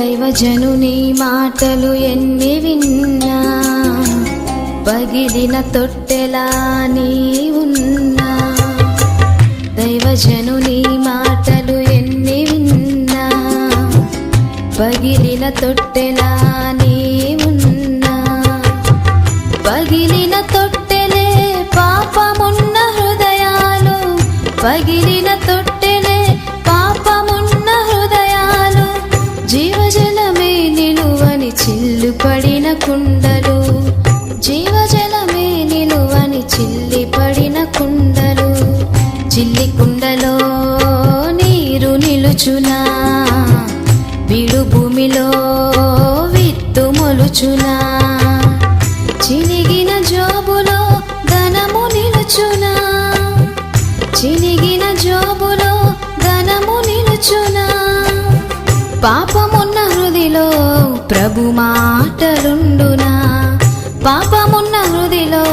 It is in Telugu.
దైవజనుని మాటలు ఎన్ని విన్నా పగిలిన తొట్టెలా నీ ఉన్నా. దైవజనుని మాటలు ఎన్ని విన్నా పగిలిన తొట్టెలా నీ ఉన్నా. పగిలిన తొట్టెలే పాపమున్న హృదయాలు, పగిలిన తొట్టెలే పాపమున్న హృదయాలు. జీవజలమే నిలువని చిల్లుపడిన కుండలు, జీవజలమే నిలువని చిల్లిపడిన కుండలు. చిల్లి కుండలో నీరు నిలుచునా, బీడు భూమిలో విత్తు మొలుచునా. చినిగిన జోబులో ధనము నిలుచునా, చినిగిన జోబులో ధనము నిలుచునా. పాపమున్న హృదిలో ప్రభు మాటలుండునా, పాపమున్న హృదిలో